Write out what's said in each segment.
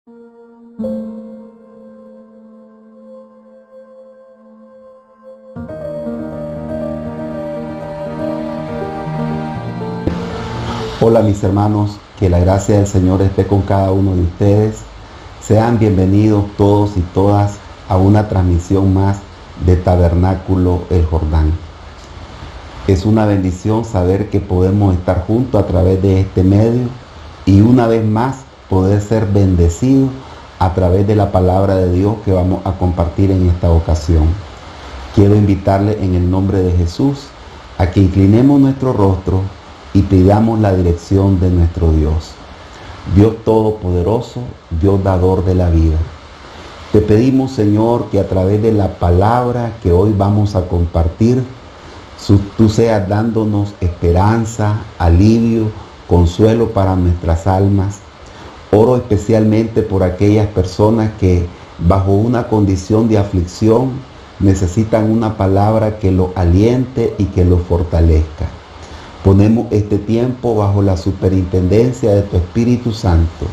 Hola mis hermanos, que la gracia del Señor esté con cada uno de ustedes. Sean bienvenidos todos y todas a una transmisión más de Tabernáculo El Jordán. Es una bendición saber que podemos estar juntos a través de este medio y una vez más poder ser bendecidos a través de la palabra de Dios que vamos a compartir en esta ocasión. Quiero invitarle en el nombre de Jesús a que inclinemos nuestro rostro y pidamos la dirección de nuestro Dios. Dios Todopoderoso, Dios dador de la vida. Te pedimos, Señor, que a través de la palabra que hoy vamos a compartir, tú seas dándonos esperanza, alivio, consuelo para nuestras almas. Oro especialmente por aquellas personas que bajo una condición de aflicción necesitan una palabra que los aliente y que los fortalezca. Ponemos este tiempo bajo la superintendencia de tu Espíritu Santo,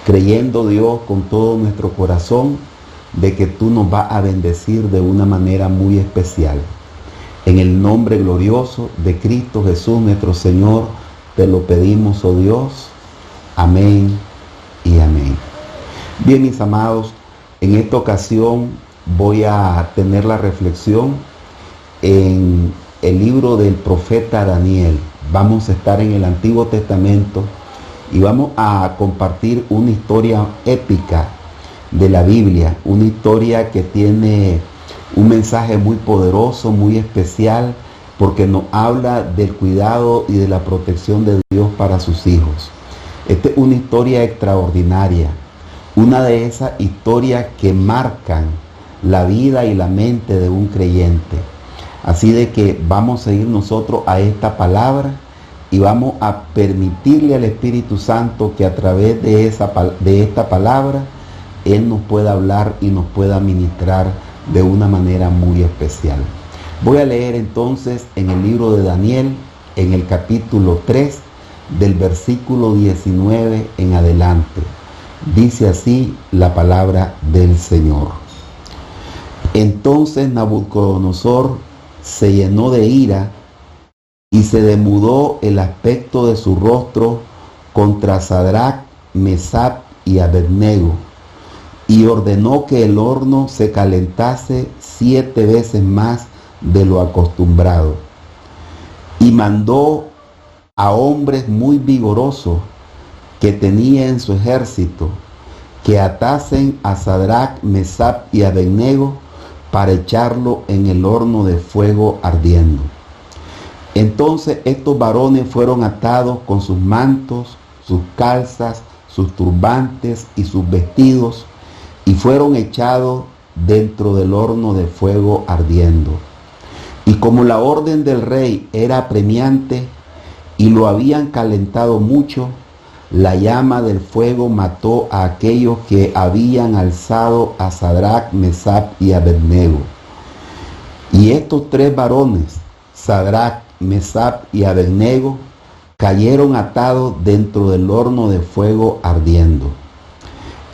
creyendo, Dios, con todo nuestro corazón, de que tú nos vas a bendecir de una manera muy especial. En el nombre glorioso de Cristo Jesús, nuestro Señor, te lo pedimos, oh Dios. Amén y amén. Bien, mis amados, en esta ocasión voy a tener la reflexión en el libro del profeta Daniel. Vamos a estar en el Antiguo Testamento y vamos a compartir una historia épica de la Biblia, una historia que tiene un mensaje muy poderoso, muy especial, porque nos habla del cuidado y de la protección de Dios para sus hijos. Esta es una historia extraordinaria, una de esas historias que marcan la vida y la mente de un creyente. Así de que vamos a ir nosotros a esta palabra y vamos a permitirle al Espíritu Santo que a través de esta palabra Él nos pueda hablar y nos pueda ministrar de una manera muy especial. Voy a leer entonces en el libro de Daniel, en el capítulo 3, del versículo 19 en adelante. Dice así la palabra del Señor. Entonces Nabucodonosor se llenó de ira y se demudó el aspecto de su rostro contra Sadrach, Mesach y Abednego, y ordenó que el horno se calentase 7 veces más de lo acostumbrado. Y mandó a hombres muy vigorosos que tenía en su ejército que atasen a Sadrach, Mesach y Abednego para echarlo en el horno de fuego ardiendo. Entonces estos varones fueron atados con sus mantos, sus calzas, sus turbantes y sus vestidos, y fueron echados dentro del horno de fuego ardiendo. Y como la orden del rey era apremiante y lo habían calentado mucho, la llama del fuego mató a aquellos que habían alzado a Sadrach, Mesach y Abednego. Y estos 3 varones, Sadrach, Mesach y Abednego, cayeron atados dentro del horno de fuego ardiendo.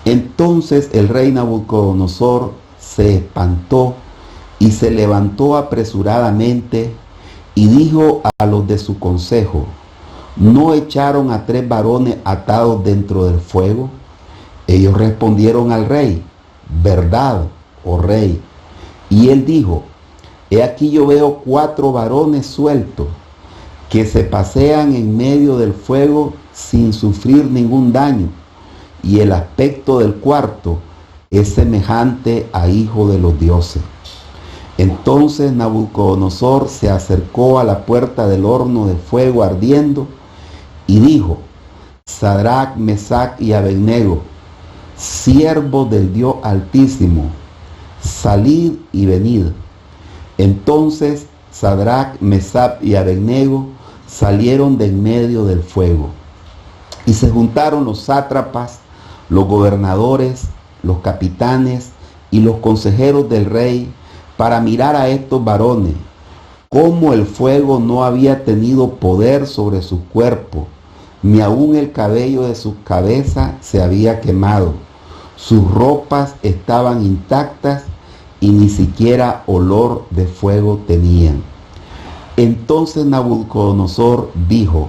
Entonces el rey Nabucodonosor se espantó y se levantó apresuradamente y dijo a los de su consejo: ¿no echaron a 3 varones atados dentro del fuego? Ellos respondieron al rey: verdad, oh rey. Y él dijo: he aquí yo veo 4 varones sueltos que se pasean en medio del fuego sin sufrir ningún daño, y el aspecto del cuarto es semejante a hijo de los dioses. Entonces Nabucodonosor se acercó a la puerta del horno de fuego ardiendo y dijo: Sadrach, Mesach y Abednego, siervos del Dios Altísimo, salid y venid. Entonces Sadrach, Mesach y Abednego salieron de en medio del fuego. Y se juntaron los sátrapas, los gobernadores, los capitanes y los consejeros del rey para mirar a estos varones, cómo el fuego no había tenido poder sobre sus cuerpos, ni aun el cabello de sus cabezas se había quemado, sus ropas estaban intactas y ni siquiera olor de fuego tenían. Entonces Nabucodonosor dijo: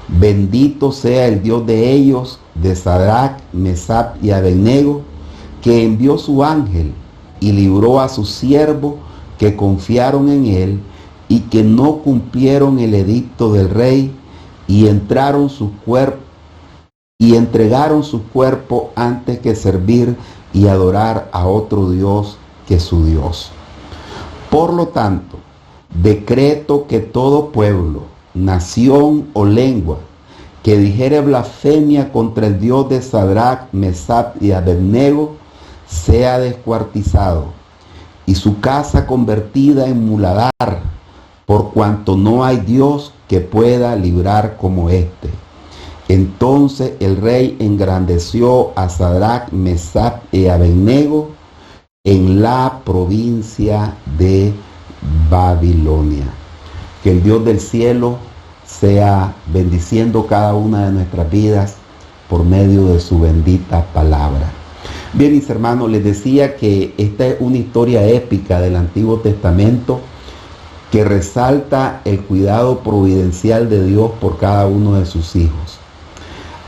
bendito sea el Dios de ellos, de Sadrach, Mesach y Abednego, que envió su ángel y libró a sus siervos que confiaron en él y que no cumplieron el edicto del rey y entregaron su cuerpo antes que servir y adorar a otro Dios que su Dios. Por lo tanto, decreto que todo pueblo, nación o lengua que dijere blasfemia contra el Dios de Sadrach, Mesach y Abednego sea descuartizado y su casa convertida en muladar, por cuanto no hay Dios que pueda librar como éste. Entonces el rey engrandeció a Sadrach, Mesach y Abednego en la provincia de Babilonia. Que el Dios del cielo sea bendiciendo cada una de nuestras vidas por medio de su bendita palabra. Bien, mis hermanos, les decía que esta es una historia épica del Antiguo Testamento que resalta el cuidado providencial de Dios por cada uno de sus hijos.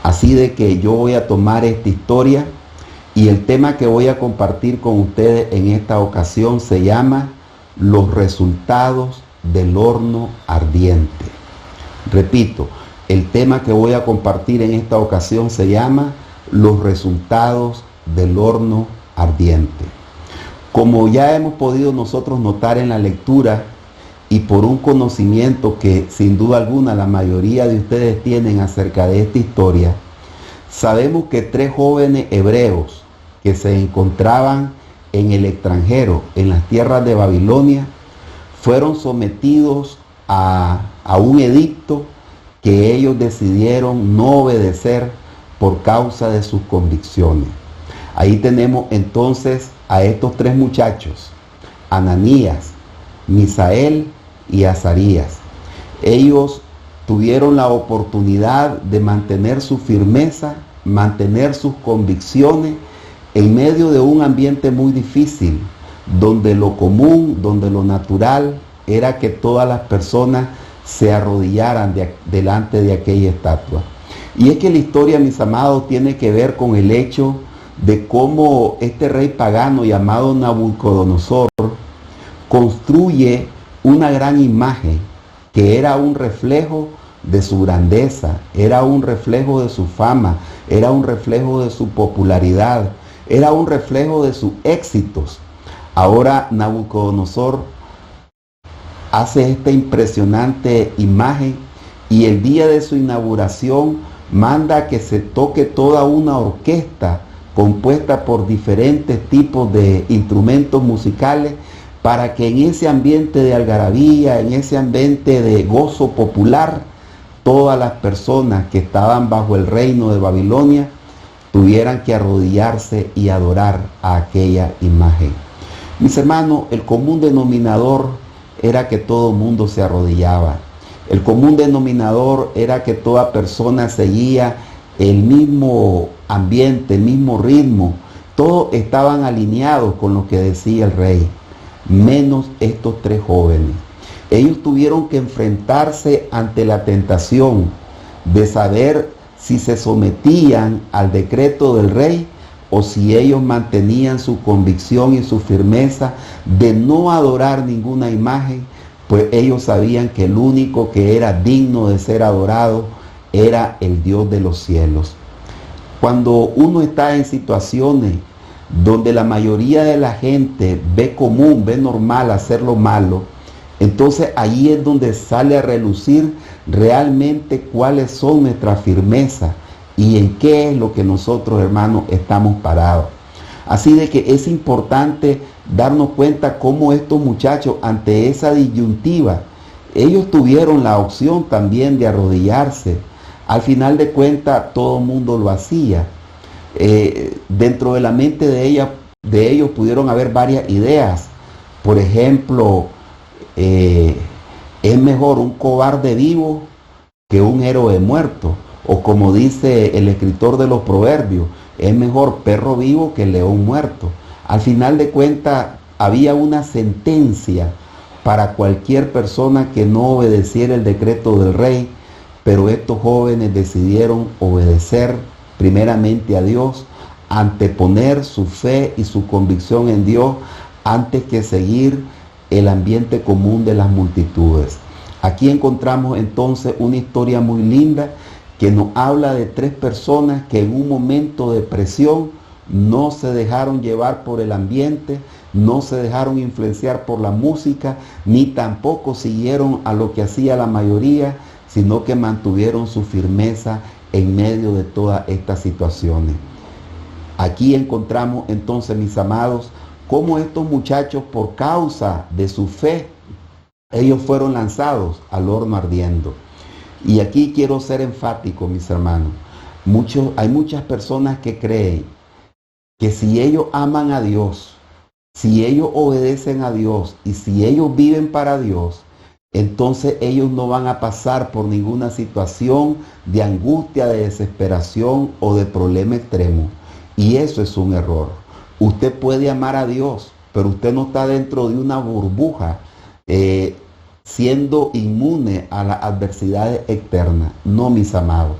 Así de que yo voy a tomar esta historia y el tema que voy a compartir con ustedes en esta ocasión se llama los resultados del horno ardiente. Repito, el tema que voy a compartir en esta ocasión se llama los resultados del horno ardiente. Como ya hemos podido nosotros notar en la lectura y por un conocimiento que sin duda alguna la mayoría de ustedes tienen acerca de esta historia, sabemos que 3 jóvenes hebreos que se encontraban en el extranjero, en las tierras de Babilonia, fueron sometidos a un edicto que ellos decidieron no obedecer por causa de sus convicciones. Ahí tenemos entonces a estos 3 muchachos, Ananías, Misael y Azarías. Ellos tuvieron la oportunidad de mantener su firmeza, mantener sus convicciones en medio de un ambiente muy difícil, donde lo común, donde lo natural era que todas las personas se arrodillaran delante de aquella estatua. Y es que la historia, mis amados, tiene que ver con el hecho de cómo este rey pagano llamado Nabucodonosor construye una gran imagen que era un reflejo de su grandeza, era un reflejo de su fama, era un reflejo de su popularidad, era un reflejo de sus éxitos. Ahora Nabucodonosor hace esta impresionante imagen y el día de su inauguración manda que se toque toda una orquesta compuesta por diferentes tipos de instrumentos musicales para que en ese ambiente de algarabía, en ese ambiente de gozo popular, todas las personas que estaban bajo el reino de Babilonia tuvieran que arrodillarse y adorar a aquella imagen. Mis hermanos, el común denominador era que todo mundo se arrodillaba. El común denominador era que toda persona seguía el mismo ambiente, el mismo ritmo. Todos estaban alineados con lo que decía el rey, menos estos 3 jóvenes. Ellos tuvieron que enfrentarse ante la tentación de saber si se sometían al decreto del rey o si ellos mantenían su convicción y su firmeza de no adorar ninguna imagen, pues ellos sabían que el único que era digno de ser adorado era el Dios de los cielos. Cuando uno está en situaciones donde la mayoría de la gente ve común, ve normal hacer lo malo, entonces ahí es donde sale a relucir realmente cuáles son nuestras firmezas y en qué es lo que nosotros, hermanos, estamos parados. Así de que es importante darnos cuenta cómo estos muchachos, ante esa disyuntiva, ellos tuvieron la opción también de arrodillarse. Al final de cuentas, todo el mundo lo hacía. Dentro de la mente de ellos pudieron haber varias ideas. Por ejemplo, es mejor un cobarde vivo que un héroe muerto. O como dice el escritor de los Proverbios, Es mejor perro vivo que león muerto. Al final de cuentas, había una sentencia para cualquier persona que no obedeciera el decreto del rey, pero estos jóvenes decidieron obedecer primeramente a Dios, anteponer su fe y su convicción en Dios antes que seguir el ambiente común de las multitudes. Aquí encontramos entonces una historia muy linda que nos habla de tres personas que en un momento de presión no se dejaron llevar por el ambiente, no se dejaron influenciar por la música, ni tampoco siguieron a lo que hacía la mayoría, sino que mantuvieron su firmeza en medio de todas estas situaciones. Aquí encontramos entonces, mis amados, cómo estos muchachos, por causa de su fe, ellos fueron lanzados al horno ardiendo. Y aquí quiero ser enfático, mis hermanos. Hay muchas personas que creen que si ellos aman a Dios, si ellos obedecen a Dios y si ellos viven para Dios, entonces ellos no van a pasar por ninguna situación de angustia, de desesperación o de problema extremo. Y eso es un error. Usted puede amar a Dios, pero usted no está dentro de una burbuja siendo inmune a las adversidades externas. No, mis amados.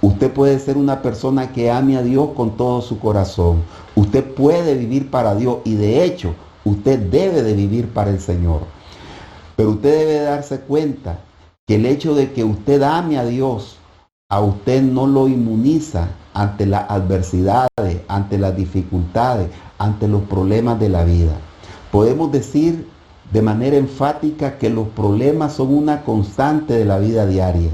Usted puede ser una persona que ame a Dios con todo su corazón. Usted puede vivir para Dios y de hecho, usted debe de vivir para el Señor. Pero usted debe darse cuenta que el hecho de que usted ame a Dios, a usted no lo inmuniza ante las adversidades, ante las dificultades, ante los problemas de la vida. Podemos decir de manera enfática que los problemas son una constante de la vida diaria,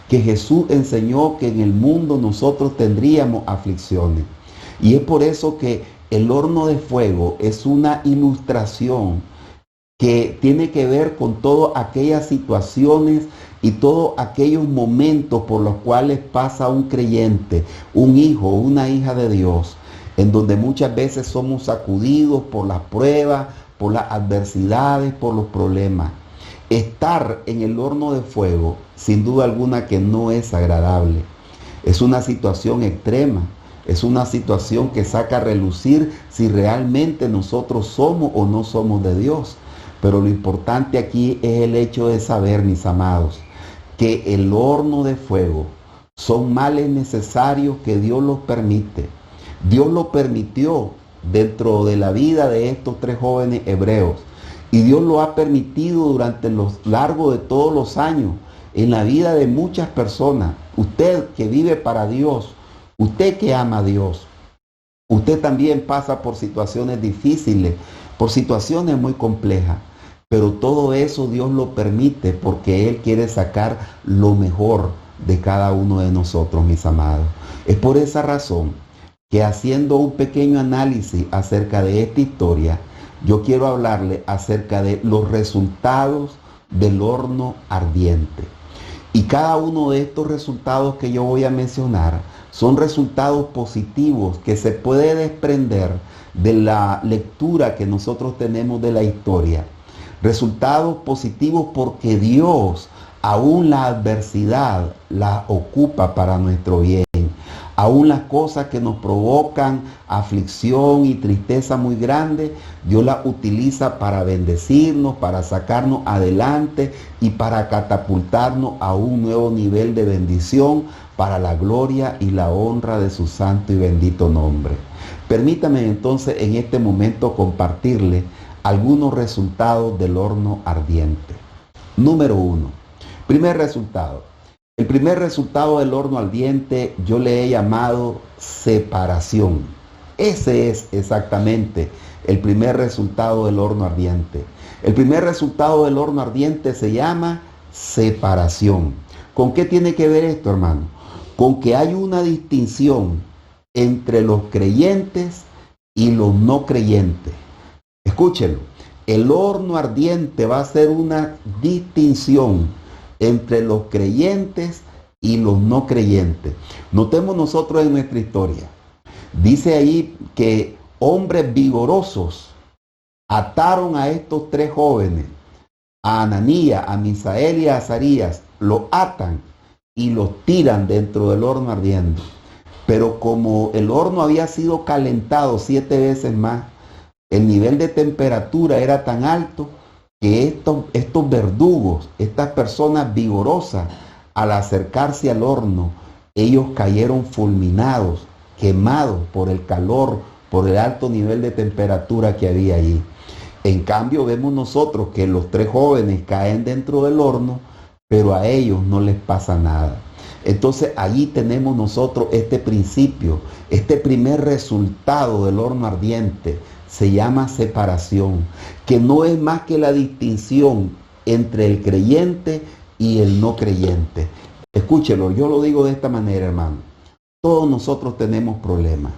que Jesús enseñó que en el mundo nosotros tendríamos aflicciones. Y es por eso que el horno de fuego es una ilustración que tiene que ver con todas aquellas situaciones y todos aquellos momentos por los cuales pasa un creyente, un hijo, una hija de Dios, en donde muchas veces somos sacudidos por las pruebas, por las adversidades, por los problemas. Estar en el horno de fuego, sin duda alguna que no es agradable. Es una situación extrema, es una situación que saca a relucir si realmente nosotros somos o no somos de Dios. Pero lo importante aquí es el hecho de saber, mis amados, que el horno de fuego son males necesarios que Dios los permite. Dios lo permitió dentro de la vida de estos tres jóvenes hebreos. Y Dios lo ha permitido durante los largos de todos los años en la vida de muchas personas. Usted que vive para Dios, usted que ama a Dios, usted también pasa por situaciones difíciles, por situaciones muy complejas. Pero todo eso Dios lo permite porque Él quiere sacar lo mejor de cada uno de nosotros, mis amados. Es por esa razón que haciendo un pequeño análisis acerca de esta historia, yo quiero hablarle acerca de los resultados del horno ardiente. Y cada uno de estos resultados que yo voy a mencionar son resultados positivos que se puede desprender de la lectura que nosotros tenemos de la historia. Resultados positivos porque Dios, aún la adversidad, la ocupa para nuestro bien. Aún las cosas que nos provocan aflicción y tristeza muy grande, Dios las utiliza para bendecirnos, para sacarnos adelante y para catapultarnos a un nuevo nivel de bendición para la gloria y la honra de su santo y bendito nombre. Permítame entonces en este momento compartirle algunos resultados del horno ardiente. Número 1. Primer resultado. El primer resultado del horno ardiente yo le he llamado separación. Ese es exactamente el primer resultado del horno ardiente. El primer resultado del horno ardiente se llama separación. ¿Con qué tiene que ver esto, hermano? Con que hay una distinción entre los creyentes y los no creyentes. Escúchenlo. El horno ardiente va a ser una distinción entre los creyentes y los no creyentes. Notemos nosotros en nuestra historia. Dice ahí que hombres vigorosos ataron a estos tres jóvenes, a Ananías, a Misael y a Azarías, los atan y los tiran dentro del horno ardiendo. Pero como el horno había sido calentado 7 veces más, el nivel de temperatura era tan alto que estos verdugos, estas personas vigorosas, al acercarse al horno, ellos cayeron fulminados, quemados por el calor, por el alto nivel de temperatura que había allí. En cambio, vemos nosotros que los 3 jóvenes caen dentro del horno, pero a ellos no les pasa nada. Entonces allí tenemos nosotros este principio, este primer resultado del horno ardiente, se llama separación, que no es más que la distinción entre el creyente y el no creyente. Escúchelo, yo lo digo de esta manera, hermano. Todos nosotros tenemos problemas.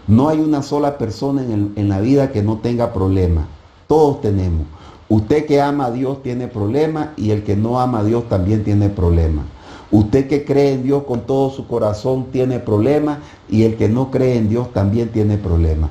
No hay una sola persona en la vida que no tenga problemas. Todos tenemos. Usted que ama a Dios tiene problemas y el que no ama a Dios también tiene problemas. Usted que cree en Dios con todo su corazón tiene problemas y el que no cree en Dios también tiene problemas.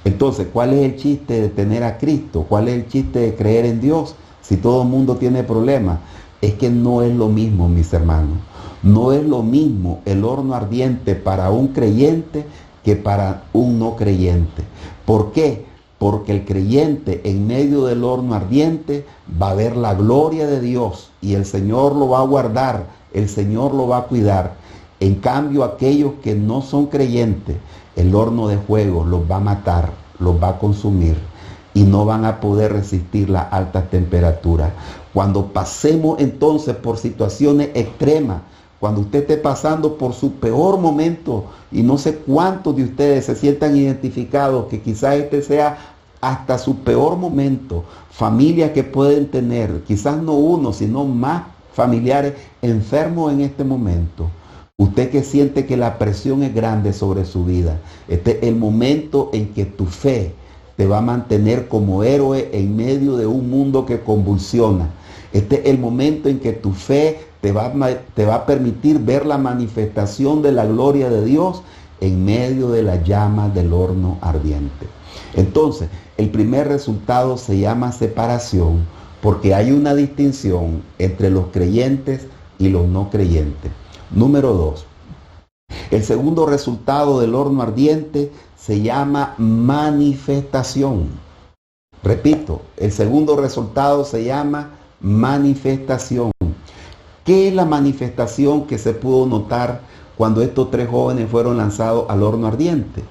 Entonces, ¿cuál es el chiste de tener a Cristo? ¿Cuál es el chiste de creer en Dios si todo el mundo tiene problemas? Es que no es lo mismo, mis hermanos. No es lo mismo el horno ardiente para un creyente que para un no creyente. ¿Por qué? Porque el creyente en medio del horno ardiente va a ver la gloria de Dios y el Señor lo va a guardar, el Señor lo va a cuidar. En cambio, aquellos que no son creyentes, el horno de fuego los va a matar, los va a consumir y no van a poder resistir las altas temperaturas. Cuando pasemos entonces por situaciones extremas, cuando usted esté pasando por su peor momento, y no sé cuántos de ustedes se sientan identificados, que quizás este sea hasta su peor momento, familias que pueden tener, quizás no uno, sino más familiares enfermos en este momento. Usted que siente que la presión es grande sobre su vida, este es el momento en que tu fe te va a mantener como héroe en medio de un mundo que convulsiona. Este es el momento en que tu fe te va a permitir ver la manifestación de la gloria de Dios en medio de las llamas del horno ardiente. Entonces, el primer resultado se llama separación, porque hay una distinción entre los creyentes y los no creyentes. Número 2. El segundo resultado del horno ardiente se llama manifestación. Repito, el segundo resultado se llama manifestación. ¿Qué es la manifestación que se pudo notar cuando estos 3 jóvenes fueron lanzados al horno ardiente?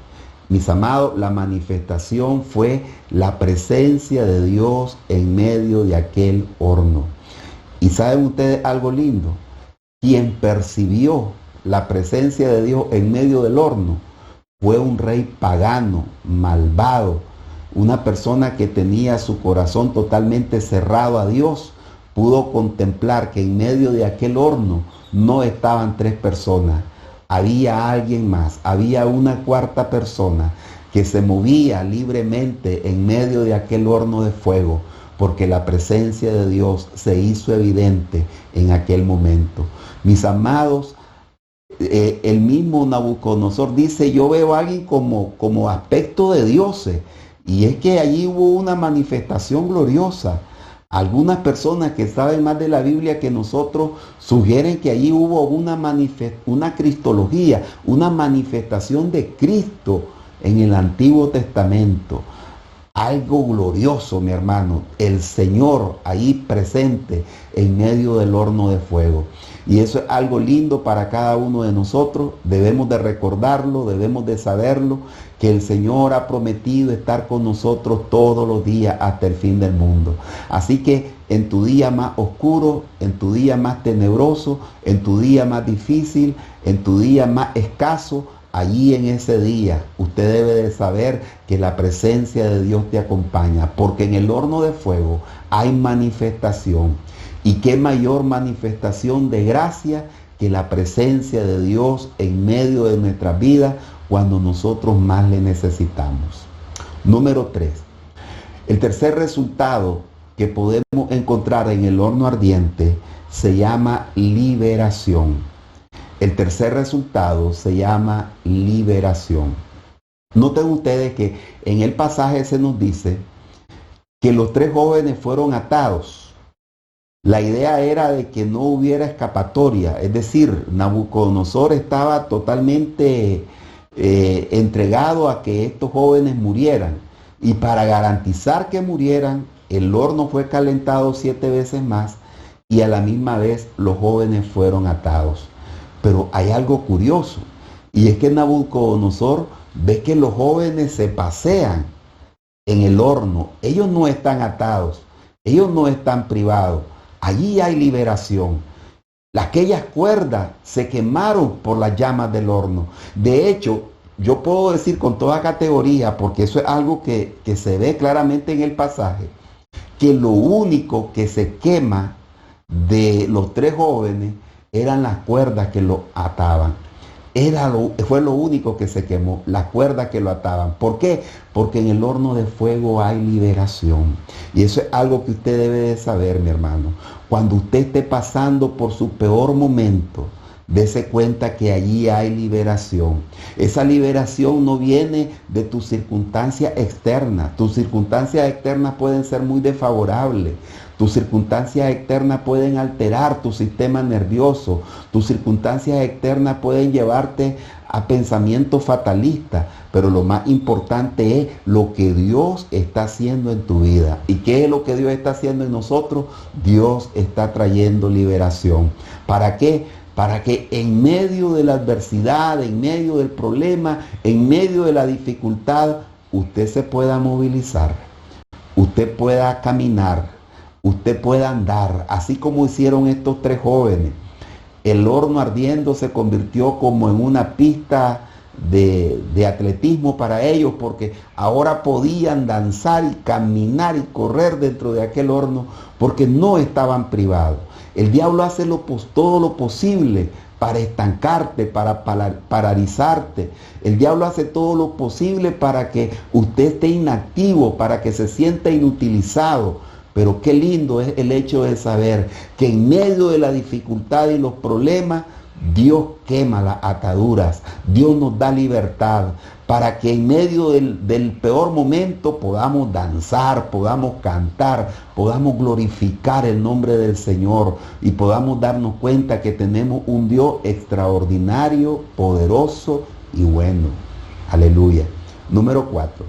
Mis amados, la manifestación fue la presencia de Dios en medio de aquel horno. ¿Y saben ustedes algo lindo? Quien percibió la presencia de Dios en medio del horno fue un rey pagano, malvado, una persona que tenía su corazón totalmente cerrado a Dios. Pudo contemplar que en medio de aquel horno no estaban 3 personas, había alguien más, había una cuarta persona que se movía libremente en medio de aquel horno de fuego, porque la presencia de Dios se hizo evidente en aquel momento. Mis amados, el mismo Nabucodonosor dice, yo veo a alguien como aspecto de dioses, y es que allí hubo una manifestación gloriosa. Algunas personas que saben más de la Biblia que nosotros sugieren que allí hubo una cristología, una manifestación de Cristo en el Antiguo Testamento. Algo glorioso, mi hermano, el Señor ahí presente en medio del horno de fuego. Y eso es algo lindo para cada uno de nosotros. Debemos de recordarlo, debemos de saberlo, que el Señor ha prometido estar con nosotros todos los días hasta el fin del mundo. Así que en tu día más oscuro, en tu día más tenebroso, en tu día más difícil, en tu día más escaso, allí en ese día usted debe de saber que la presencia de Dios te acompaña, porque en el horno de fuego hay manifestación. Y qué mayor manifestación de gracia que la presencia de Dios en medio de nuestras vidas cuando nosotros más le necesitamos. Número 3. El tercer resultado que podemos encontrar en el horno ardiente se llama liberación. El tercer resultado se llama liberación. Noten ustedes que en el pasaje se nos dice que los 3 jóvenes fueron atados. La idea era de que no hubiera escapatoria, es decir, Nabucodonosor estaba totalmente entregado a que estos jóvenes murieran. Y para garantizar que murieran, el horno fue calentado 7 veces más y a la misma vez los jóvenes fueron atados. Pero hay algo curioso, y es que Nabucodonosor ve que los jóvenes se pasean en el horno. Ellos no están atados, ellos no están privados. Allí hay liberación. Aquellas cuerdas se quemaron por las llamas del horno. De hecho, yo puedo decir con toda categoría, porque eso es algo que se ve claramente en el pasaje, que lo único que se quema de los 3 jóvenes eran las cuerdas que lo ataban. Fue lo único que se quemó, las cuerdas que lo ataban. ¿Por qué? Porque en el horno de fuego hay liberación. Y eso es algo que usted debe de saber, mi hermano. Cuando usted esté pasando por su peor momento, dése cuenta que allí hay liberación. Esa liberación no viene de tus circunstancias externas. Tus circunstancias externas pueden ser muy desfavorables. Tus circunstancias externas pueden alterar tu sistema nervioso. Tus circunstancias externas pueden llevarte a pensamientos fatalistas. Pero lo más importante es lo que Dios está haciendo en tu vida. ¿Y qué es lo que Dios está haciendo en nosotros? Dios está trayendo liberación. ¿Para qué? Para que en medio de la adversidad, en medio del problema, en medio de la dificultad, usted se pueda movilizar, usted pueda caminar, usted pueda andar, así como hicieron estos 3 jóvenes. El horno ardiendo se convirtió como en una pista de atletismo para ellos, porque ahora podían danzar y caminar y correr dentro de aquel horno, porque no estaban privados. El diablo hace todo lo posible para estancarte, para paralizarte. El diablo hace todo lo posible para que usted esté inactivo, para que se sienta inutilizado. Pero qué lindo es el hecho de saber que en medio de la dificultad y los problemas, Dios quema las ataduras, Dios nos da libertad, para que en medio del peor momento podamos danzar, podamos cantar, podamos glorificar el nombre del Señor y podamos darnos cuenta que tenemos un Dios extraordinario, poderoso y bueno. Aleluya. Número 4.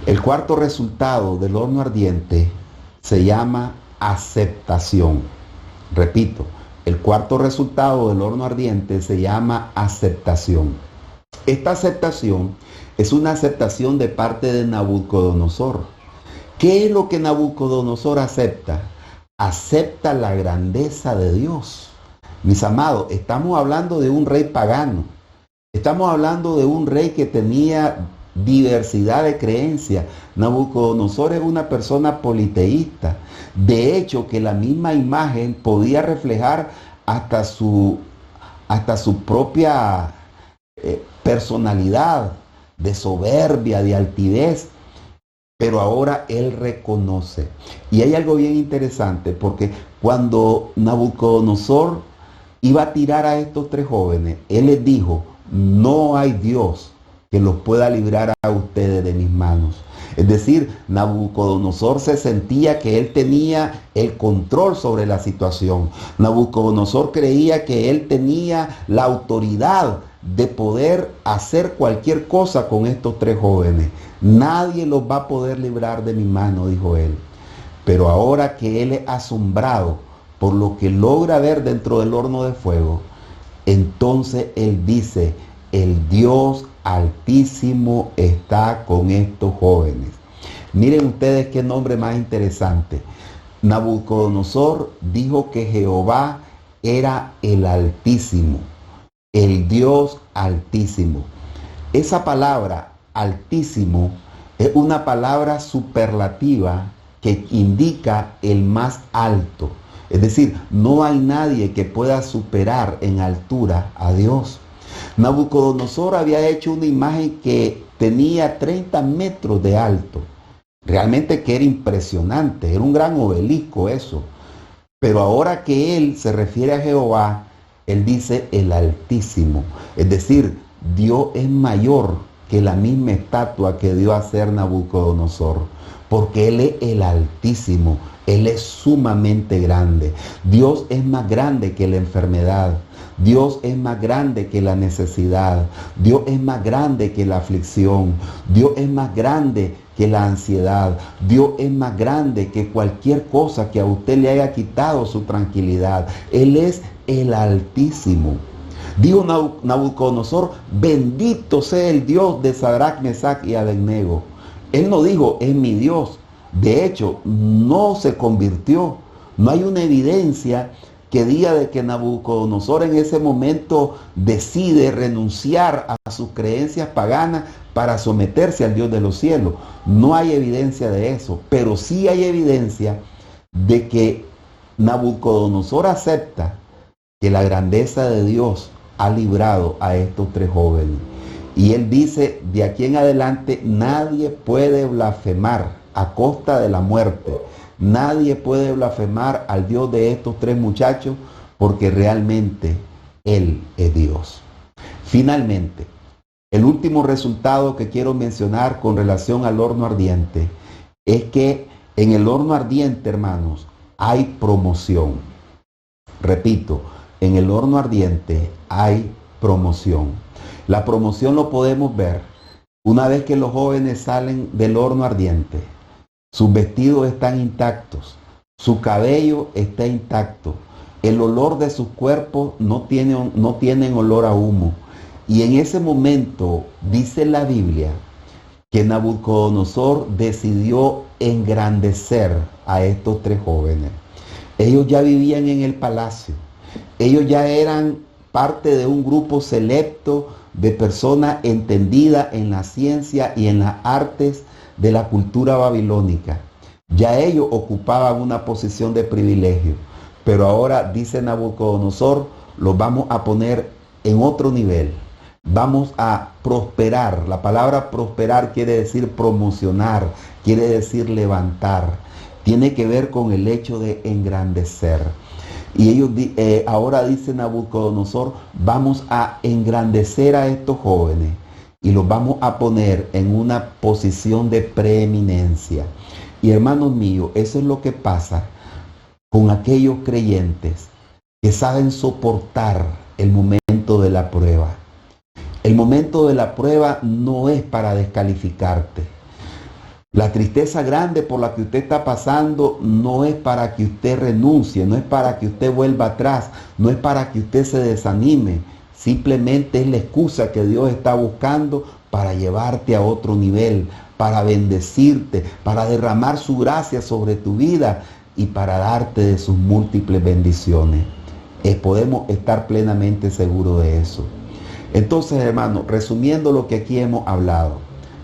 El cuarto resultado del horno ardiente se llama aceptación. Repito, el cuarto resultado del horno ardiente se llama aceptación. Esta aceptación es una aceptación de parte de Nabucodonosor. ¿Qué es lo que Nabucodonosor acepta? Acepta la grandeza de Dios. Mis amados, estamos hablando de un rey pagano. Estamos hablando de un rey que tenía diversidad de creencias. Nabucodonosor es una persona politeísta. De hecho, que la misma imagen podía reflejar hasta su propia personalidad de soberbia, de altivez. Pero ahora él reconoce. Y hay algo bien interesante, porque cuando Nabucodonosor iba a tirar a estos 3 jóvenes, él les dijo: no hay Dios que los pueda librar a ustedes de mis manos. Es decir, Nabucodonosor se sentía que él tenía el control sobre la situación. Nabucodonosor creía que él tenía la autoridad de poder hacer cualquier cosa con estos 3 jóvenes. Nadie los va a poder librar de mi mano, dijo él. Pero ahora que él es asombrado por lo que logra ver dentro del horno de fuego, entonces él dice: el Dios Altísimo está con estos jóvenes. Miren ustedes qué nombre más interesante. Nabucodonosor dijo que Jehová era el Altísimo, el Dios Altísimo. Esa palabra Altísimo es una palabra superlativa que indica el más alto. Es decir, no hay nadie que pueda superar en altura a Dios. Nabucodonosor había hecho una imagen que tenía 30 metros de alto. Realmente que era impresionante, era un gran obelisco eso. Pero ahora que él se refiere a Jehová, él dice el Altísimo. Es decir, Dios es mayor que la misma estatua que dio a hacer Nabucodonosor, porque él es el Altísimo. Él es sumamente grande. Dios es más grande que la enfermedad. Dios es más grande que la necesidad. Dios es más grande que la aflicción. Dios es más grande que la ansiedad. Dios es más grande que cualquier cosa que a usted le haya quitado su tranquilidad. Él es el Altísimo. Dijo Nabucodonosor, bendito sea el Dios de Sadrach, Mesach y Abednego. Él no dijo, es mi Dios. De hecho, no se convirtió. No hay una evidencia que diga de que Nabucodonosor en ese momento decide renunciar a sus creencias paganas para someterse al Dios de los cielos. No hay evidencia de eso, pero sí hay evidencia de que Nabucodonosor acepta que la grandeza de Dios ha librado a estos tres jóvenes. Y él dice, de aquí en adelante nadie puede blasfemar a costa de la muerte. Nadie puede blasfemar al Dios de estos tres muchachos porque realmente Él es Dios. Finalmente, el último resultado que quiero mencionar con relación al horno ardiente es que en el horno ardiente, hermanos, hay promoción. Repito, en el horno ardiente hay promoción. La promoción lo podemos ver una vez que los jóvenes salen del horno ardiente. Sus vestidos están intactos, su cabello está intacto, el olor de sus cuerpos no tienen olor a humo. Y en ese momento dice la Biblia que Nabucodonosor decidió engrandecer a estos tres jóvenes. Ellos ya vivían en el palacio, ellos ya eran parte de un grupo selecto de personas entendidas en la ciencia y en las artes de la cultura babilónica. Ya ellos ocupaban una posición de privilegio, pero ahora dice Nabucodonosor, los vamos a poner en otro nivel. Vamos a prosperar. La palabra prosperar quiere decir promocionar, quiere decir levantar. Tiene que ver con el hecho de engrandecer. Y ellos ahora dice Nabucodonosor, vamos a engrandecer a estos jóvenes y los vamos a poner en una posición de preeminencia. Y hermanos míos, eso es lo que pasa con aquellos creyentes que saben soportar el momento de la prueba. El momento de la prueba no es para descalificarte. La tristeza grande por la que usted está pasando no es para que usted renuncie, no es para que usted vuelva atrás, no es para que usted se desanime. Simplemente es la excusa que Dios está buscando para llevarte a otro nivel, para bendecirte, para derramar su gracia sobre tu vida y para darte de sus múltiples bendiciones. Podemos estar plenamente seguros de eso. Entonces, hermanos, resumiendo lo que aquí hemos hablado,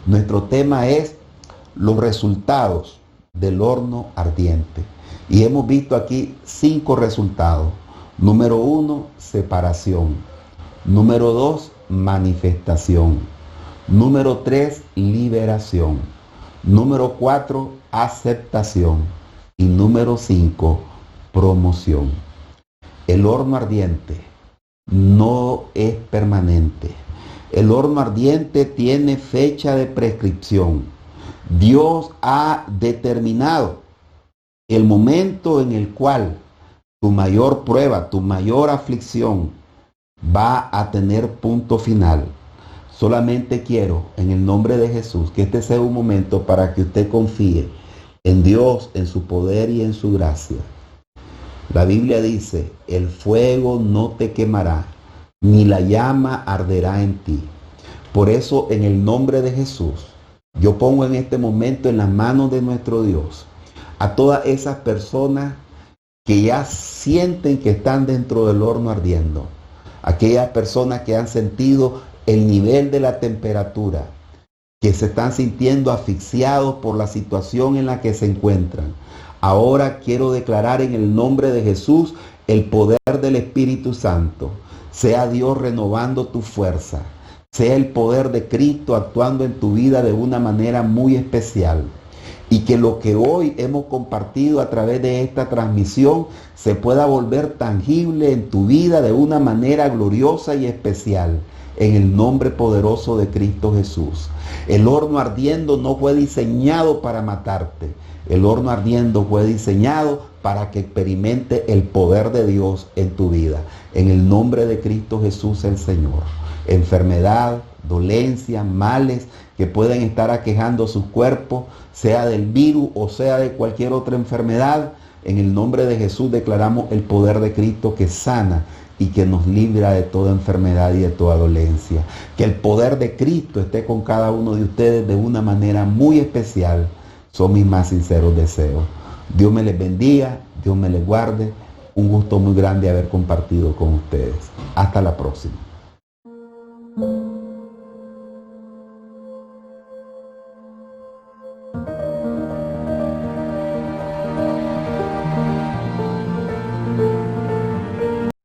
nuestro tema es los resultados del horno ardiente. Y hemos visto aquí 5 resultados. Número 1, separación. Número 2, manifestación. Número 3, liberación. Número 4, aceptación. Y número 5, promoción. El horno ardiente no es permanente. El horno ardiente tiene fecha de prescripción. Dios ha determinado el momento en el cual tu mayor prueba, tu mayor aflicción va a tener punto final. Solamente quiero, en el nombre de Jesús, que este sea un momento para que usted confíe en Dios, en su poder y en su gracia. La Biblia dice, el fuego no te quemará, ni la llama arderá en ti. Por eso, en el nombre de Jesús, yo pongo en este momento en las manos de nuestro Dios a todas esas personas que ya sienten que están dentro del horno ardiendo. Aquellas personas que han sentido el nivel de la temperatura, que se están sintiendo asfixiados por la situación en la que se encuentran. Ahora quiero declarar en el nombre de Jesús el poder del Espíritu Santo. Sea Dios renovando tu fuerza. Sea el poder de Cristo actuando en tu vida de una manera muy especial. Y que lo que hoy hemos compartido a través de esta transmisión se pueda volver tangible en tu vida de una manera gloriosa y especial. en el nombre poderoso de Cristo Jesús. El horno ardiendo no fue diseñado para matarte. El horno ardiendo fue diseñado para que experimente el poder de Dios en tu vida. En el nombre de Cristo Jesús el Señor. Enfermedad, dolencia, males que pueden estar aquejando sus cuerpos, sea del virus o sea de cualquier otra enfermedad, en el nombre de Jesús declaramos el poder de Cristo que sana y que nos libra de toda enfermedad y de toda dolencia. Que el poder de Cristo esté con cada uno de ustedes de una manera muy especial. Son mis más sinceros deseos. Dios me les bendiga, Dios me les guarde. Un gusto muy grande haber compartido con ustedes. Hasta la próxima.